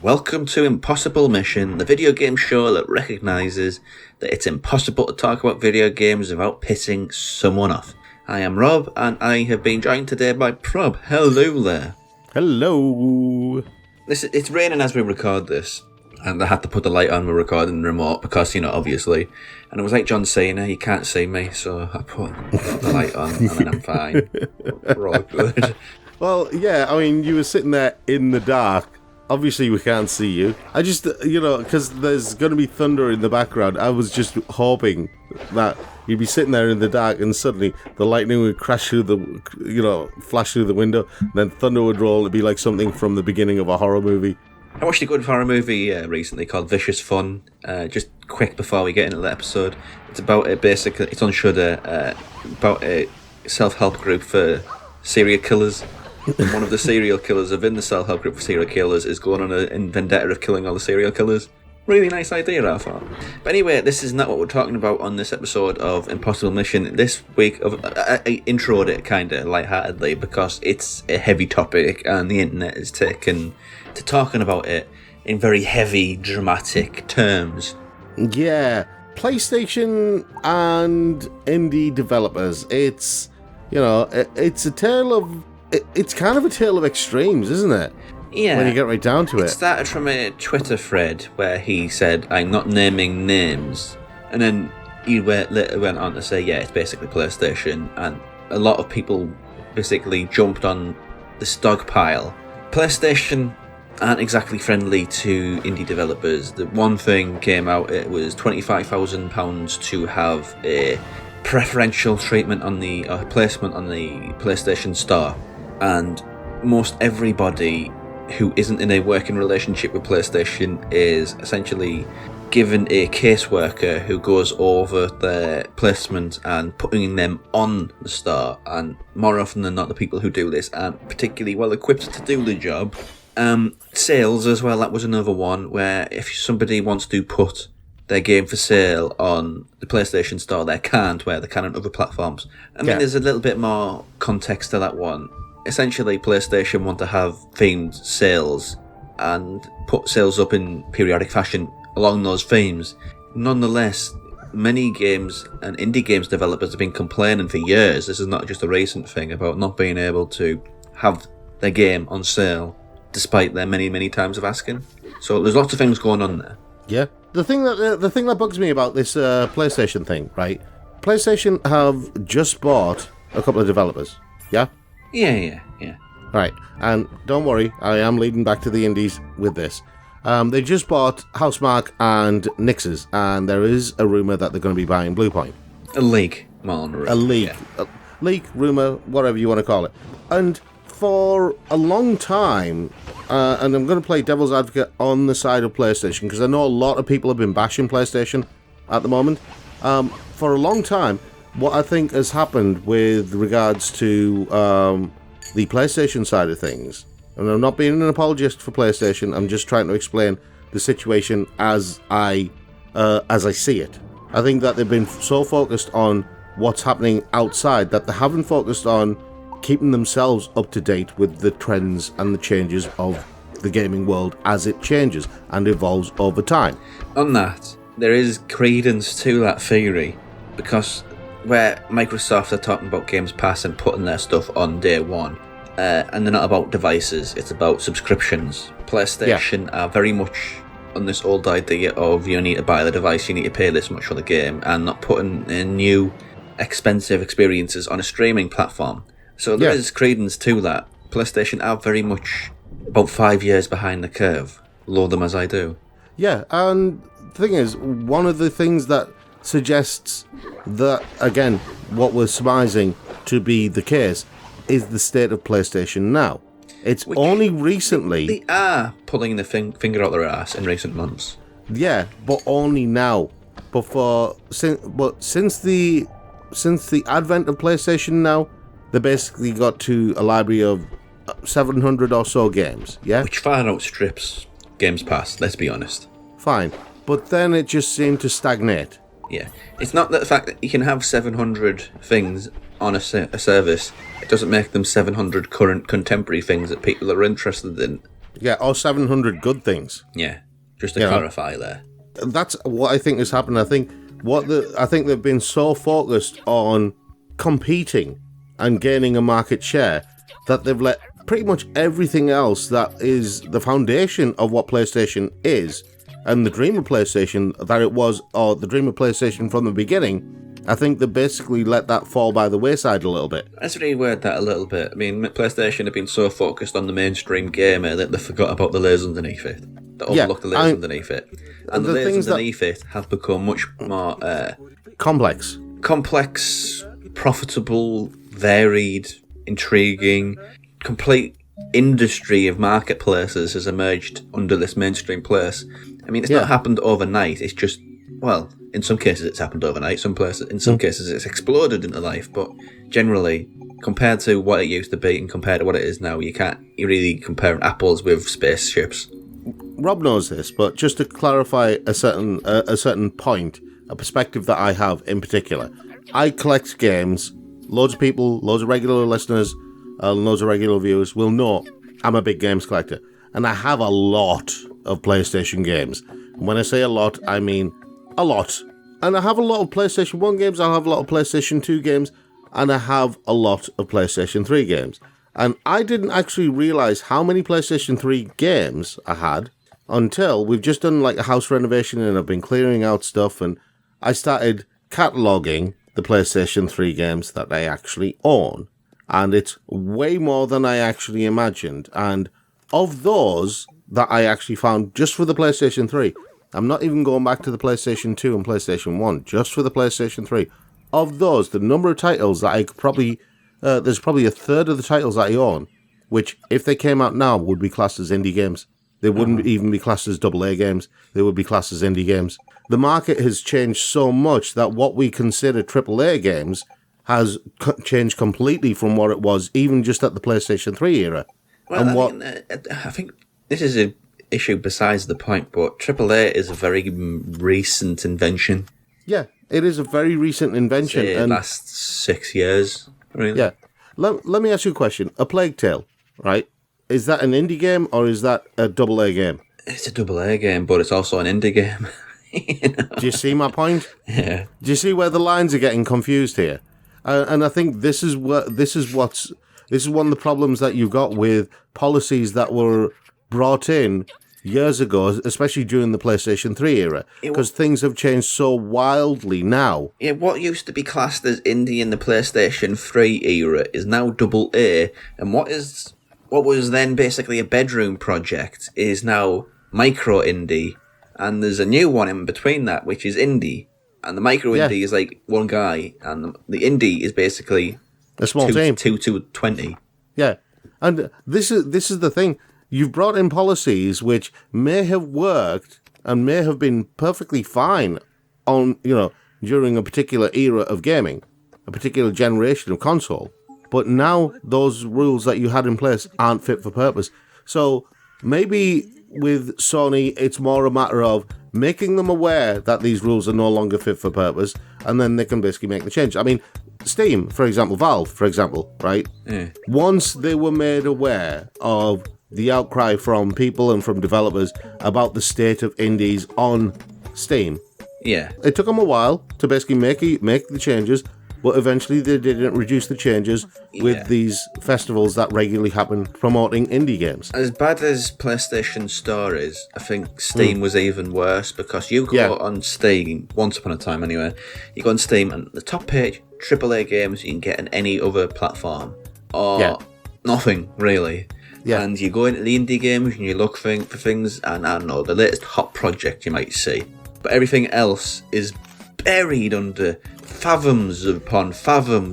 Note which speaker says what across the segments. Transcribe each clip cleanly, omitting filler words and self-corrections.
Speaker 1: Welcome to Impossible Mission, the video game show that recognises that it's impossible to talk about video games without pissing someone off. I am Rob, and I have been joined today by Prob. Hello there.
Speaker 2: Hello.
Speaker 1: It's raining as we record this, and I had to put the light on my recording remote because, obviously. And it was like John Cena, you can't see me, so I put the light on, and then I'm fine. We're all good.
Speaker 2: Well, yeah, I mean, you were sitting there in the dark. Obviously, we can't see you. I just, because there's going to be thunder in the background, I was just hoping that you'd be sitting there in the dark and suddenly the lightning would crash through the, flash through the window, and then thunder would roll. It'd be like something from the beginning of a horror movie.
Speaker 1: I watched a good horror movie recently called Vicious Fun, just quick before we get into the episode. It's about it's on Shudder, about a self-help group for serial killers. And one of the serial killers within the self-help group for serial killers is going on a vendetta of killing all the serial killers. Really nice idea, I thought. But anyway, this is not what we're talking about on this episode of Impossible Mission. This week, I introed it kind of lightheartedly because it's a heavy topic and the internet is taken to talking about it in very heavy, dramatic terms.
Speaker 2: Yeah, PlayStation and indie developers. It's a tale of... It's kind of a tale of extremes, isn't it?
Speaker 1: Yeah.
Speaker 2: When you get right down to it.
Speaker 1: It started from a Twitter thread where he said, "I'm not naming names." And then he later went on to say, yeah, it's basically PlayStation. And a lot of people basically jumped on the stockpile. PlayStation aren't exactly friendly to indie developers. The one thing came out, it was £25,000 to have a preferential treatment on the placement on the PlayStation Store. And most everybody who isn't in a working relationship with PlayStation is essentially given a caseworker who goes over their placement and putting them on the store. And more often than not, the people who do this aren't particularly well equipped to do the job. Sales as well, that was another one where if somebody wants to put their game for sale on the PlayStation Store, they can't, where they can on other platforms. I mean, there's a little bit more context to that one. Essentially, PlayStation want to have themed sales and put sales up in periodic fashion along those themes. Nonetheless, many games and indie games developers have been complaining for years, this is not just a recent thing, about not being able to have their game on sale despite their many, many times of asking. So there's lots of things going on there.
Speaker 2: Yeah. The thing that bugs me about this PlayStation thing, right? PlayStation have just bought a couple of developers, yeah?
Speaker 1: Yeah.
Speaker 2: Right, and don't worry, I am leading back to the indies with this. They just bought Housemarque and Nixes, and there is a rumour that they're going to be buying Bluepoint.
Speaker 1: A leak, Marlon.
Speaker 2: A leak.
Speaker 1: Yeah.
Speaker 2: A leak, rumour, whatever you want to call it. And for a long time, and I'm going to play devil's advocate on the side of PlayStation, because I know a lot of people have been bashing PlayStation at the moment. For a long time, what I think has happened with regards to the PlayStation side of things, and I'm not being an apologist for PlayStation, I'm just trying to explain the situation as I see it. I think that they've been so focused on what's happening outside that they haven't focused on keeping themselves up to date with the trends and the changes of the gaming world as it changes and evolves over time.
Speaker 1: On that, there is credence to that theory, because where Microsoft are talking about Games Pass and putting their stuff on day one, and they're not about devices, it's about subscriptions. PlayStation are very much on this old idea of you need to buy the device, you need to pay this much for the game, and not putting in new expensive experiences on a streaming platform. So there is credence to that. PlayStation are very much about 5 years behind the curve. Love them as I do.
Speaker 2: Yeah, and the thing is, one of the things that suggests that, again, what we're surmising to be the case is the state of PlayStation now. It's only recently...
Speaker 1: They are pulling the finger out their ass in recent months.
Speaker 2: Yeah, but only now. Since the advent of PlayStation now, they basically got to a library of 700 or so games, yeah?
Speaker 1: Which far outstrips Games Pass, let's be honest.
Speaker 2: Fine. But then it just seemed to stagnate.
Speaker 1: Yeah. It's not that the fact that you can have 700 things on a service, it doesn't make them 700 current contemporary things that people are interested in.
Speaker 2: Yeah, or 700 good things.
Speaker 1: Yeah, just to clarify there.
Speaker 2: That's what I think has happened. I think they've been so focused on competing and gaining a market share that they've let pretty much everything else that is the foundation of what PlayStation is, and the dream of PlayStation that it was, or the dream of PlayStation from the beginning, I think they basically let that fall by the wayside a little bit.
Speaker 1: Let's reword that a little bit. I mean, PlayStation have been so focused on the mainstream gamer that they forgot about the layers underneath it. They overlooked the layers underneath it. And the layers underneath it have become much more...
Speaker 2: complex,
Speaker 1: profitable, varied, intriguing, complete industry of marketplaces has emerged under this mainstream place. I mean, it's not happened overnight. It's just, well, in some cases it's happened overnight. In some cases it's exploded into life. But generally, compared to what it used to be and compared to what it is now, you can't really compare apples with spaceships.
Speaker 2: Rob knows this, but just to clarify a certain point, a perspective that I have in particular, I collect games. Loads of people, loads of regular listeners, loads of regular viewers will know I'm a big games collector, and I have a lot of PlayStation games. And when I say a lot, I mean a lot. And I have a lot of PlayStation 1 games, I have a lot of PlayStation 2 games, and I have a lot of PlayStation 3 games. And I didn't actually realise how many PlayStation 3 games I had until we've just done like a house renovation and I've been clearing out stuff, and I started cataloguing the PlayStation 3 games that I actually own. And it's way more than I actually imagined. And of those that I actually found just for the PlayStation 3, I'm not even going back to the PlayStation 2 and PlayStation 1, just for the PlayStation 3. Of those, the number of titles that I could probably... there's probably a third of the titles that I own, which, if they came out now, would be classed as indie games. They wouldn't even be classed as AA games. They would be classed as indie games. The market has changed so much that what we consider AAA games has changed completely from what it was, even just at the PlayStation 3 era.
Speaker 1: Well, I think this is an issue besides the point, but AAA is a very recent invention.
Speaker 2: Yeah, it is a very recent invention.
Speaker 1: Say
Speaker 2: and
Speaker 1: last 6 years, really.
Speaker 2: Yeah. Let me ask you a question. A Plague Tale, right? Is that an indie game or is that a AA game?
Speaker 1: It's a AA game, but it's also an indie game. You know?
Speaker 2: Do you see my point?
Speaker 1: Yeah.
Speaker 2: Do you see where the lines are getting confused here? And I think this is one of the problems that you got with policies that were brought in years ago, especially during the PlayStation 3 era, because things have changed so wildly now.
Speaker 1: Yeah, what used to be classed as indie in the PlayStation 3 era is now AA, and what was then basically a bedroom project is now micro indie, and there's a new one in between that, which is indie. And the micro indie is like one guy, and the indie is basically
Speaker 2: a small team,
Speaker 1: 2 to 20.
Speaker 2: Yeah, and this is the thing. You've brought in policies which may have worked and may have been perfectly fine on during a particular era of gaming, a particular generation of console. But now those rules that you had in place aren't fit for purpose. So maybe with Sony, it's more a matter of making them aware that these rules are no longer fit for purpose, and then they can basically make the change. I mean, Steam, for example, Valve, for example, right? Yeah. Once they were made aware of the outcry from people and from developers about the state of indies on Steam, it took them a while to basically make the changes, but eventually they didn't reduce the changes with these festivals that regularly happen promoting indie games.
Speaker 1: As bad as PlayStation Store is, I think Steam was even worse, because you go on Steam, once upon a time anyway, you go on Steam and the top page, AAA games you can get on any other platform, or nothing really. Yeah. And you go into the indie games and you look for things, and I don't know, the latest hot project you might see. But everything else is buried under fathoms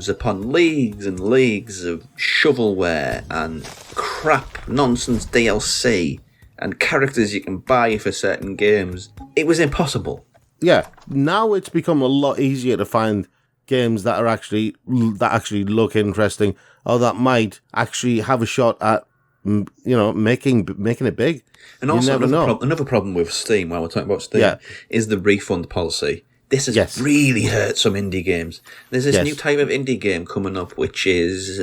Speaker 1: upon leagues and leagues of shovelware and crap nonsense DLC and characters you can buy for certain games. It was impossible.
Speaker 2: Yeah, now it's become a lot easier to find games that actually look interesting, or that might actually have a shot at making it big.
Speaker 1: And also another problem with Steam, while we're talking about Steam, is the refund policy. This has really hurt some indie games. There's this new type of indie game coming up, which is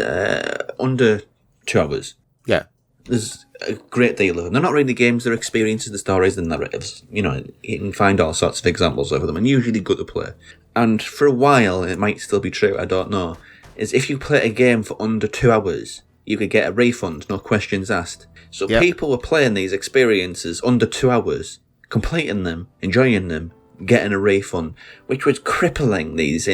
Speaker 1: under 2 hours.
Speaker 2: Yeah.
Speaker 1: There's a great deal of them. They're not really games, they're experiences, the stories, the narratives. You know, you can find all sorts of examples of them, and usually good to play. And for a while, it might still be true, I don't know, is if you play a game for under 2 hours, you could get a refund, no questions asked. So people were playing these experiences under 2 hours, completing them, enjoying them, getting a refund, which was crippling these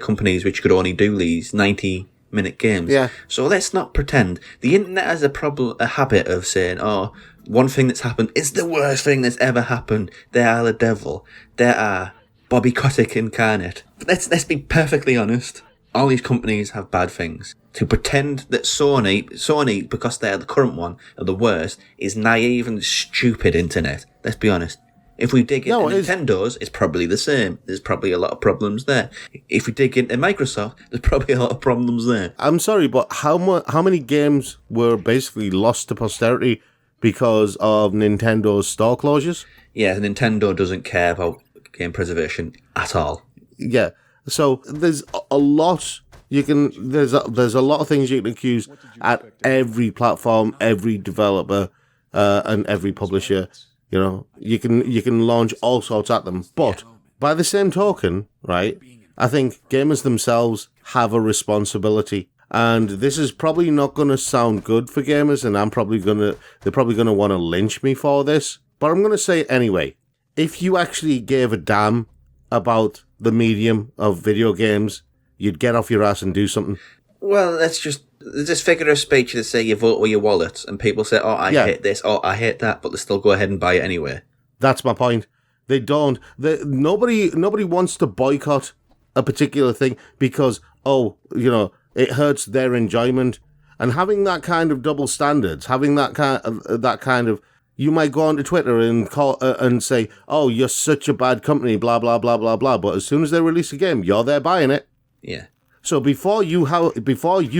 Speaker 1: companies which could only do these 90-minute games.
Speaker 2: Yeah.
Speaker 1: So let's not pretend. The internet has a habit of saying, oh, one thing that's happened is the worst thing that's ever happened. They are the devil. They are Bobby Kotick incarnate. But let's be perfectly honest. All these companies have bad things. To pretend that Sony, because they're the current one, are the worst, is naive and stupid internet. Let's be honest. If we dig into Nintendo's, it's probably the same. There's probably a lot of problems there. If we dig into Microsoft, there's probably a lot of problems there.
Speaker 2: I'm sorry, but how many games were basically lost to posterity because of Nintendo's store closures?
Speaker 1: Yeah, Nintendo doesn't care about game preservation at all.
Speaker 2: Yeah, so there's a lot there's a lot of things you can accuse at every platform, every developer, and every publisher. You know, you can launch all sorts at them. But by the same token, right, I think gamers themselves have a responsibility. And this is probably not going to sound good for gamers, and they're probably going to want to lynch me for this. But I'm going to say it anyway. If you actually gave a damn about the medium of video games, you'd get off your ass and do something.
Speaker 1: Well, there's this figure of speech that say you vote with your wallet, and people say, oh, I hate this, oh, I hate that, but they still go ahead and buy it anyway.
Speaker 2: That's my point. They don't. Nobody wants to boycott a particular thing because, it hurts their enjoyment. And having that kind of double standards, having that kind of, you might go onto Twitter and call and say, oh, you're such a bad company, blah, blah, blah, blah, blah. But as soon as they release a game, you're there buying it.
Speaker 1: Yeah.
Speaker 2: So before you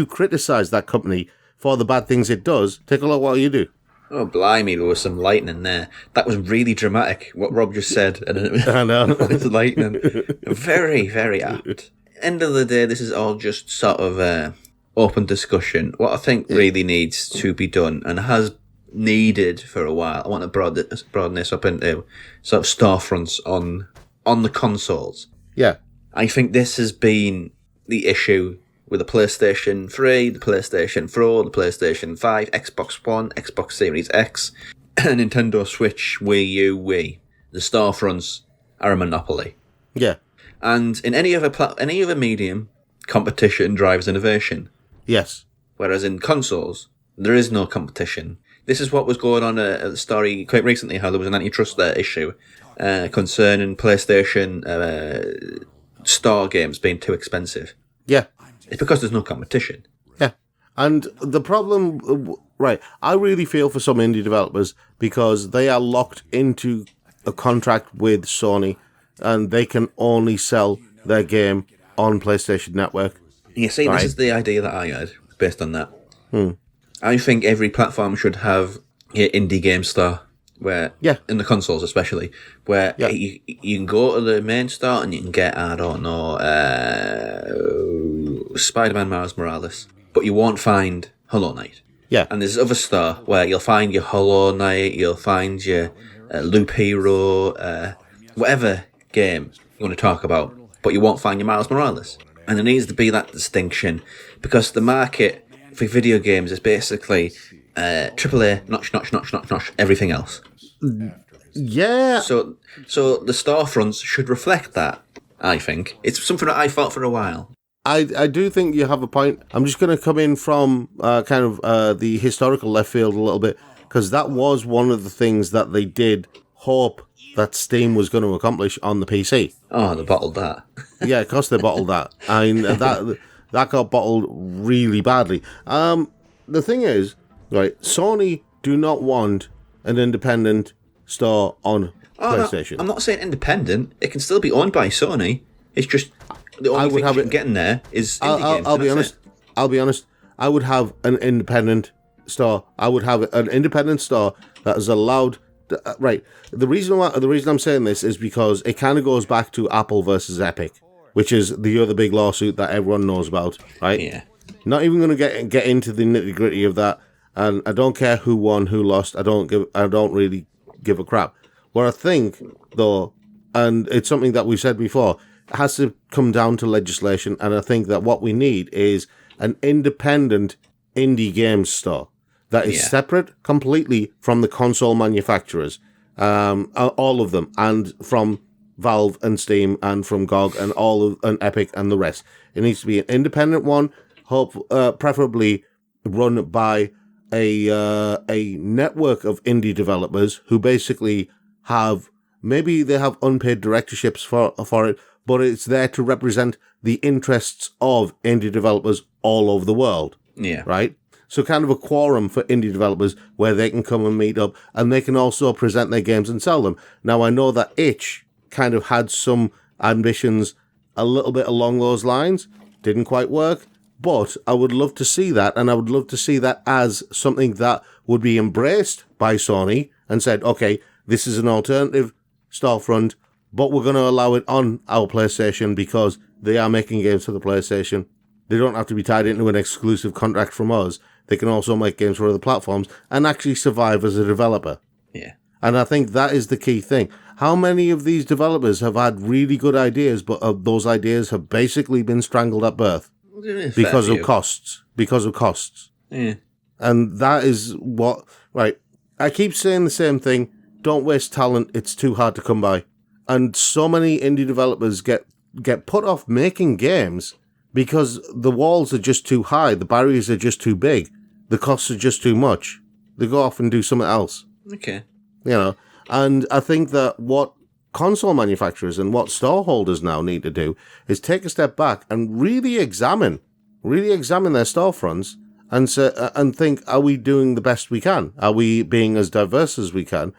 Speaker 2: criticize that company for the bad things it does, take a look what you do.
Speaker 1: Oh, blimey, there was some lightning there. That was really dramatic, what Rob just said.
Speaker 2: I know.
Speaker 1: It was lightning. Very, very apt. End of the day, this is all just sort of open discussion. What I think really needs to be done, and has needed for a while, I want to broaden this up into sort of storefronts on the consoles.
Speaker 2: Yeah.
Speaker 1: I think this has been the issue with the PlayStation 3, the PlayStation 4, the PlayStation 5, Xbox One, Xbox Series X, Nintendo Switch, Wii U, Wii. The storefronts are a monopoly.
Speaker 2: Yeah.
Speaker 1: And in any other medium, competition drives innovation.
Speaker 2: Yes.
Speaker 1: Whereas in consoles, there is no competition. This is what was going on at the story quite recently, how there was an antitrust issue concerning PlayStation store games being too expensive.
Speaker 2: Yeah.
Speaker 1: It's because there's no competition.
Speaker 2: Yeah. And the problem, right, I really feel for some indie developers because they are locked into a contract with Sony and they can only sell their game on PlayStation Network.
Speaker 1: You see, right? This is the idea that I had based on that. I think every platform should have an indie game store, where in the consoles especially, where you can go to the main store and you can get, I don't know, Spider-Man Miles Morales, but you won't find Hollow Knight.
Speaker 2: Yeah.
Speaker 1: And there's other store where you'll find your Hollow Knight, you'll find your Loop Hero, whatever game you want to talk about, but you won't find your Miles Morales. And there needs to be that distinction, because the market for video games is basically AAA, notch, everything else.
Speaker 2: Yeah.
Speaker 1: So the storefronts should reflect that, I think. It's something that I thought for a while.
Speaker 2: I do think you have a point. I'm just going to come in from the historical left field a little bit, because that was one of the things that they did hope that Steam was going to accomplish on the PC.
Speaker 1: Oh, they bottled that.
Speaker 2: Yeah, of course they bottled that. I mean, that got bottled really badly. The thing is, right, Sony do not want an independent store on PlayStation.
Speaker 1: No, I'm not saying independent. It can still be owned by Sony. It's just the only thing you can get in there is indie games.
Speaker 2: I'll be honest. I would have an independent store. I would have an independent store that is allowed. Right. The reason I'm saying this is because it kind of goes back to Apple versus Epic, which is the other big lawsuit that everyone knows about. Right.
Speaker 1: Yeah.
Speaker 2: Not even going to get into the nitty gritty of that. and I don't care who won, who lost. I don't really give a crap. What I think, though, and it's something that we've said before, it has to come down to legislation, and I think that what we need is an independent indie games store that is separate completely from the console manufacturers, all of them, and from Valve and Steam and from GOG and Epic and the rest. It needs to be an independent one, preferably run by a network of indie developers who basically maybe they have unpaid directorships for it, but it's there to represent the interests of indie developers all over the world.
Speaker 1: Yeah.
Speaker 2: Right? So kind of a quorum for indie developers where they can come and meet up, and they can also present their games and sell them. Now, I know that Itch kind of had some ambitions a little bit along those lines. Didn't quite work, but I would love to see that, and I would love to see that as something that would be embraced by Sony and said, okay, this is an alternative storefront, but we're going to allow it on our PlayStation because they are making games for the PlayStation. They don't have to be tied into an exclusive contract from us. They can also make games for other platforms and actually survive as a developer.
Speaker 1: Yeah.
Speaker 2: And I think that is the key thing. How many of these developers have had really good ideas, but those ideas have basically been strangled at birth because of costs? Because of costs.
Speaker 1: Yeah.
Speaker 2: And that is what... Right. I keep saying the same thing. Don't waste talent. It's too hard to come by. And so many indie developers get put off making games because the walls are just too high, the barriers are just too big, the costs are just too much. They go off and do something else.
Speaker 1: Okay.
Speaker 2: You know, and I think that what console manufacturers and what store holders now need to do is take a step back and really examine their storefronts and think, are we doing the best we can? Are we being as diverse as we can?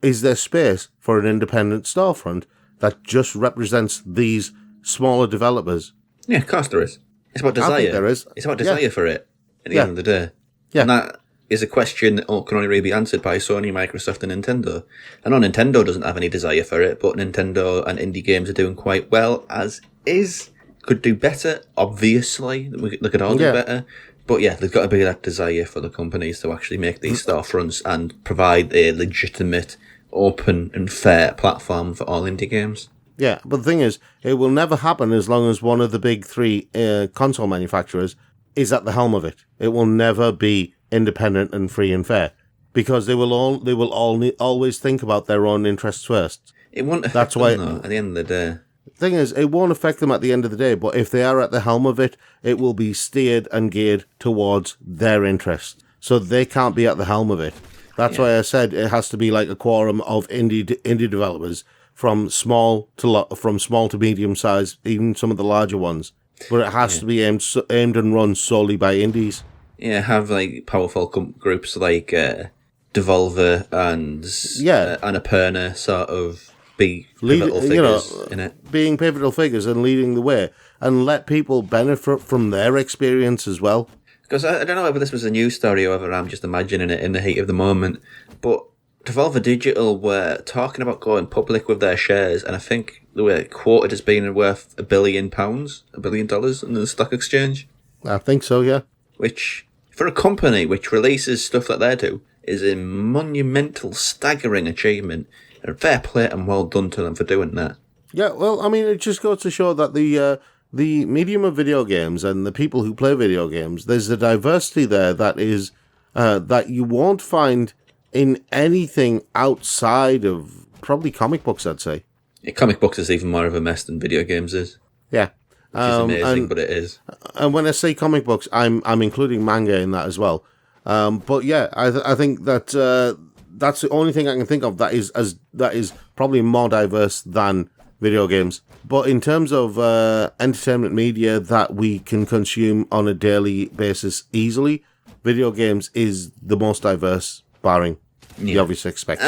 Speaker 2: Is there space for an independent storefront that just represents these smaller developers?
Speaker 1: Yeah, of course there is. It's about desire.
Speaker 2: I think there is.
Speaker 1: It's about desire for it at the end of the day.
Speaker 2: Yeah.
Speaker 1: And that is a question that can only really be answered by Sony, Microsoft, and Nintendo. I know Nintendo doesn't have any desire for it, but Nintendo and indie games are doing quite well as is. Could do better, obviously. They could all do better. But yeah, there's got to be that desire for the companies to actually make these storefronts and provide a legitimate, open and fair platform for all indie games.
Speaker 2: Yeah, but the thing is, it will never happen as long as one of the big three console manufacturers is at the helm of it. It will never be independent and free and fair because they will always think about their own interests first.
Speaker 1: It won't affect them, though, at the end of the day.
Speaker 2: The thing is, it won't affect them at the end of the day, but if they are at the helm of it, it will be steered and geared towards their interests. So they can't be at the helm of it. That's why I said it has to be like a quorum of indie developers from small to medium size, even some of the larger ones. But it has to be aimed and run solely by indies.
Speaker 1: Yeah, have like powerful groups like Devolver and Annapurna sort of be pivotal figures in it. Being
Speaker 2: pivotal figures and leading the way, and let people benefit from their experience as well.
Speaker 1: Because I don't know whether this was a news story or whether I'm just imagining it in the heat of the moment, but Devolver Digital were talking about going public with their shares, and I think they were quoted as being worth £1 billion in the stock exchange.
Speaker 2: I think so, yeah.
Speaker 1: Which, for a company which releases stuff that they do, is a monumental, staggering achievement. And fair play and well done to them for doing that. Yeah,
Speaker 2: well, I mean, it just goes to show that the medium of video games and the people who play video games, there's a diversity there that is that you won't find in anything outside of probably comic books, I'd say.
Speaker 1: Yeah, comic books is even more of a mess than video games is.
Speaker 2: Yeah.
Speaker 1: Which is amazing, but it is.
Speaker 2: And when I say comic books, I'm including manga in that as well. But yeah, I think that that's the only thing I can think of that is probably more diverse than video games. But in terms of entertainment media that we can consume on a daily basis easily, video games is the most diverse, barring the obvious exception.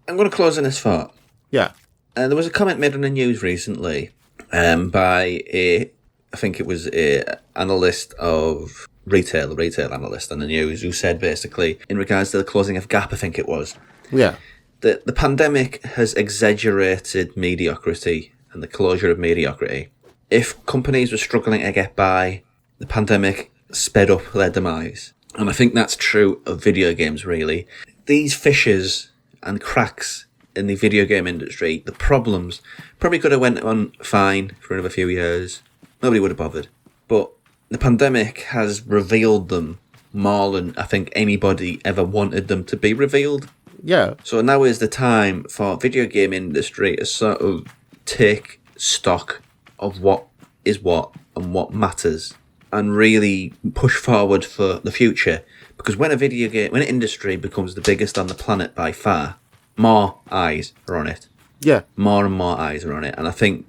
Speaker 1: I'm going to close on this thought.
Speaker 2: Yeah.
Speaker 1: There was a comment made on the news recently by I think it was a analyst of retail analyst on the news, who said basically, in regards to the closing of Gap, I think it was, that the pandemic has exaggerated mediocrity and the closure of mediocrity. If companies were struggling to get by, the pandemic sped up their demise. And I think that's true of video games, really. These fissures and cracks in the video game industry, the problems, probably could have went on fine for another few years. Nobody would have bothered. But the pandemic has revealed them more than I think anybody ever wanted them to be revealed.
Speaker 2: Yeah.
Speaker 1: So now is the time for video game industry to sort of take stock of what is what and what matters, and really push forward for the future. Because when an industry becomes the biggest on the planet by far, more eyes are on it.
Speaker 2: Yeah.
Speaker 1: More and more eyes are on it. And I think,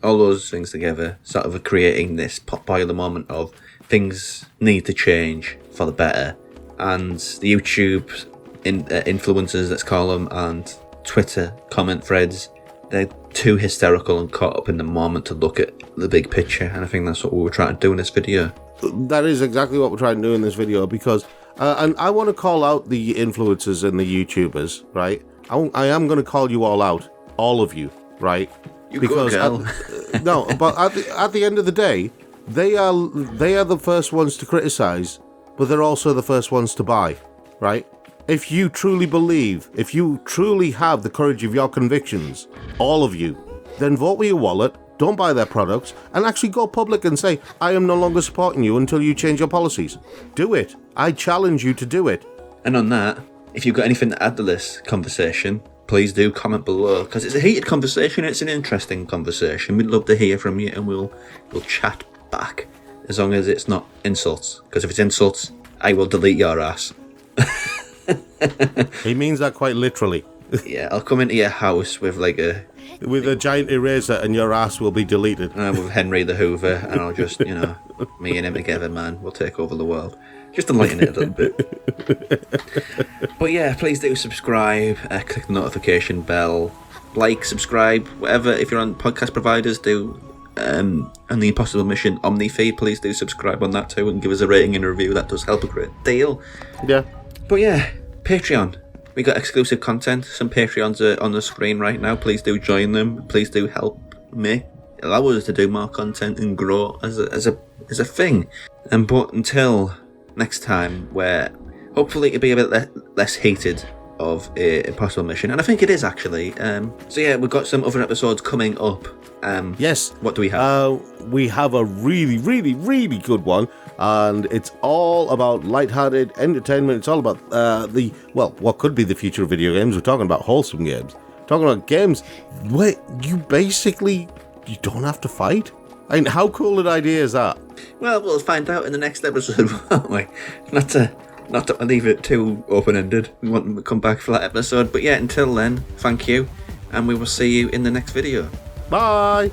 Speaker 1: all those things together sort of are creating this pot boiler moment of things need to change for the better. And the YouTube influencers, let's call them, and Twitter comment threads, they're too hysterical and caught up in the moment to look at the big picture. And I think that's what we were trying to do in this video.
Speaker 2: That is exactly what we're trying to do in this video, because and I want to call out the influencers and the YouTubers, right? I am going to call you all out, all of you, right?
Speaker 1: You because girl.
Speaker 2: No, but at the end of the day, they are the first ones to criticize, but they're also the first ones to buy, right? If you truly believe, if you truly have the courage of your convictions, all of you, then vote with your wallet, don't buy their products, and actually go public and say, I am no longer supporting you until you change your policies. Do it. I challenge you to do it.
Speaker 1: And on that, if you've got anything to add to this conversation, please do comment below, because it's a heated conversation, it's an interesting conversation. We'd love to hear from you, and we'll chat back, as long as it's not insults, because if it's insults, I will delete your ass.
Speaker 2: He means that quite literally.
Speaker 1: Yeah, I'll come into your house with
Speaker 2: a giant eraser, and your ass will be deleted.
Speaker 1: With Henry the Hoover, and I'll just, me and him together, man, we'll take over the world. Just to lighten it a little bit. But yeah, please do subscribe, click the notification bell, like, subscribe, whatever. If you're on podcast providers, do. And the Impossible Mission Omni feed, please do subscribe on that too, and give us a rating and a review. That does help a great deal.
Speaker 2: Yeah.
Speaker 1: But yeah, Patreon. We got exclusive content. Some Patreons are on the screen right now. Please do join them. Please do help me. Allow us to do more content and grow as a thing. But until next time, where hopefully it'll be a bit less heated of a Impossible Mission, and I think it is actually. So yeah, we've got some other episodes coming up.
Speaker 2: Yes.
Speaker 1: What do we have?
Speaker 2: We have a really, really, really good one, and it's all about lighthearted entertainment. It's all about what could be the future of video games. We're talking about wholesome games. Talking about games where you don't have to fight. I mean, how cool an idea is that?
Speaker 1: Well, we'll find out in the next episode, won't we? Not to leave it too open-ended. We want them to come back for that episode. But yeah, until then, thank you, and we will see you in the next video.
Speaker 2: Bye!